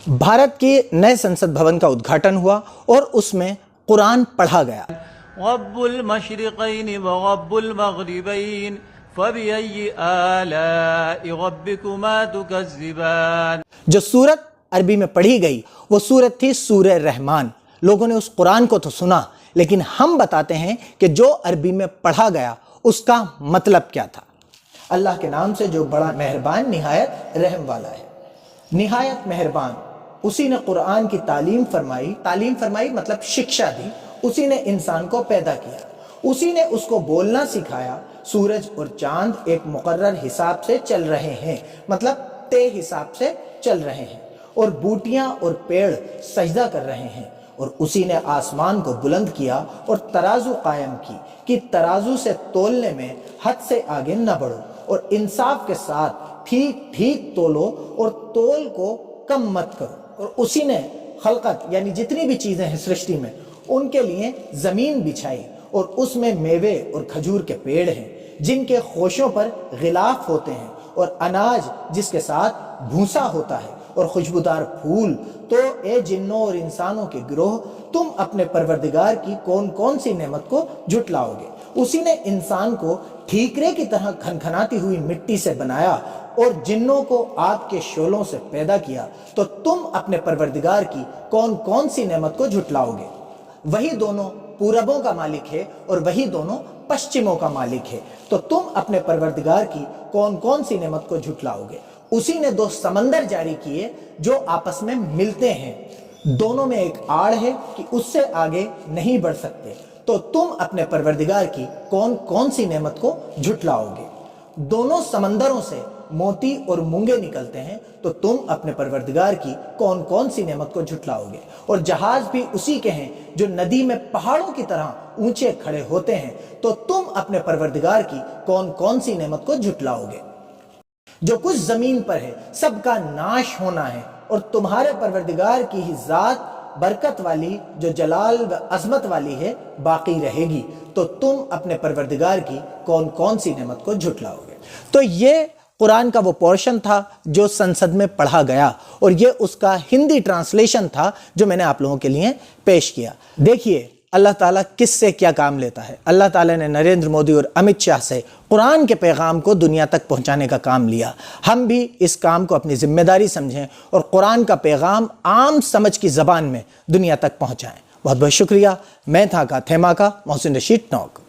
भारत के नए संसद भवन का उद्घाटन हुआ और उसमें कुरान पढ़ा गया। रब्बुल मशरिक़ैन व रब्बुल मग़रिबैन फ़बिअय्यि आलाइ रब्बिकुमा तुकज़्ज़िबान। जो सूरत अरबी में पढ़ी गई वो सूरत थी सूरह रहमान। लोगों ने उस कुरान को तो सुना, लेकिन हम बताते हैं कि जो अरबी में पढ़ा गया उसका मतलब क्या था। अल्लाह के नाम से जो बड़ा मेहरबान निहायत रहम वाला है। निहायत मेहरबान, उसी ने कुरान की तालीम फरमाई मतलब शिक्षा दी। उसी ने इंसान को पैदा किया, उसी ने उसको बोलना सिखाया। सूरज और चांद एक मुकर्रर हिसाब से चल रहे हैं, मतलब तय हिसाब से चल रहे हैं, और बूटियां और पेड़ सजदा कर रहे हैं। और उसी ने आसमान को बुलंद किया और तराजू कायम की कि तराजू से तोलने में हद से आगे न बढ़ो, और इंसाफ के साथ ठीक ठीक तोलो और तोल को कम मत करो। और उसी ने खलकत यानी जितनी भी चीजें हैं सृष्टि में, उनके लिए जमीन बिछाई, और उसमें मेवे और खजूर के पेड़ हैं जिनके खोशों पर गिलाफ होते हैं, और अनाज जिसके साथ भूसा होता है, और खुशबूदार फूल। तो ए जिन्नों और इंसानों के गिरोह, तुम अपने परवरदिगार की कौन कौन सी नेमत को झुटलाओगे। उसी ने इंसान को ठीकरे की तरह खनखनाती हुई मिट्टी से बनाया और जिन्नों को आग के शोलों से पैदा किया। तो तुम अपने परवरदिगार की कौन कौन सी नेमत को झुटलाओगे। वही दोनों पूरबों का मालिक है और वही दोनों पश्चिमों का मालिक है। तो तुम अपने परवरदिगार की कौन कौन सी नेमत को झुटलाओगे। उसी ने दो समंदर जारी किए जो आपस में मिलते हैं, दोनों में एक आड़ है कि उससे आगे नहीं बढ़ सकते। तो तुम अपने परवरदिगार की कौन कौन सी नेमत को झुटलाओगे। दोनों समंदरों से मोती और मूंगे निकलते हैं, तो तुम अपने परवरदिगार की कौन कौन सी नेमत को झुटलाओगे। और जहाज भी उसी के हैं जो नदी में पहाड़ों की तरह ऊंचे खड़े होते हैं, तो तुम अपने परवरदिगार की कौन कौन सी नेमत को झुटलाओगे। जो कुछ जमीन पर है सबका नाश होना है, और तुम्हारे परवरदिगार की ही जात बरकत वाली जो जलाल व अजमत वाली है बाकी रहेगी। तो तुम अपने परवरदिगार की कौन कौन सी नेमत को झुटलाओगे। तो ये कुरान का वो पोर्शन था जो संसद में पढ़ा गया, और ये उसका हिंदी ट्रांसलेशन था जो मैंने आप लोगों के लिए पेश किया। देखिए अल्लाह ताला किससे क्या काम लेता है। अल्लाह ताला ने नरेंद्र मोदी और अमित शाह से कुरान के पैगाम को दुनिया तक पहुंचाने का काम लिया। हम भी इस काम को अपनी जिम्मेदारी समझें और कुरान का पैगाम आम समझ की ज़बान में दुनिया तक पहुंचाएं। बहुत बहुत शुक्रिया। मैं था का थेमा का मोहसिन रशीद नौक।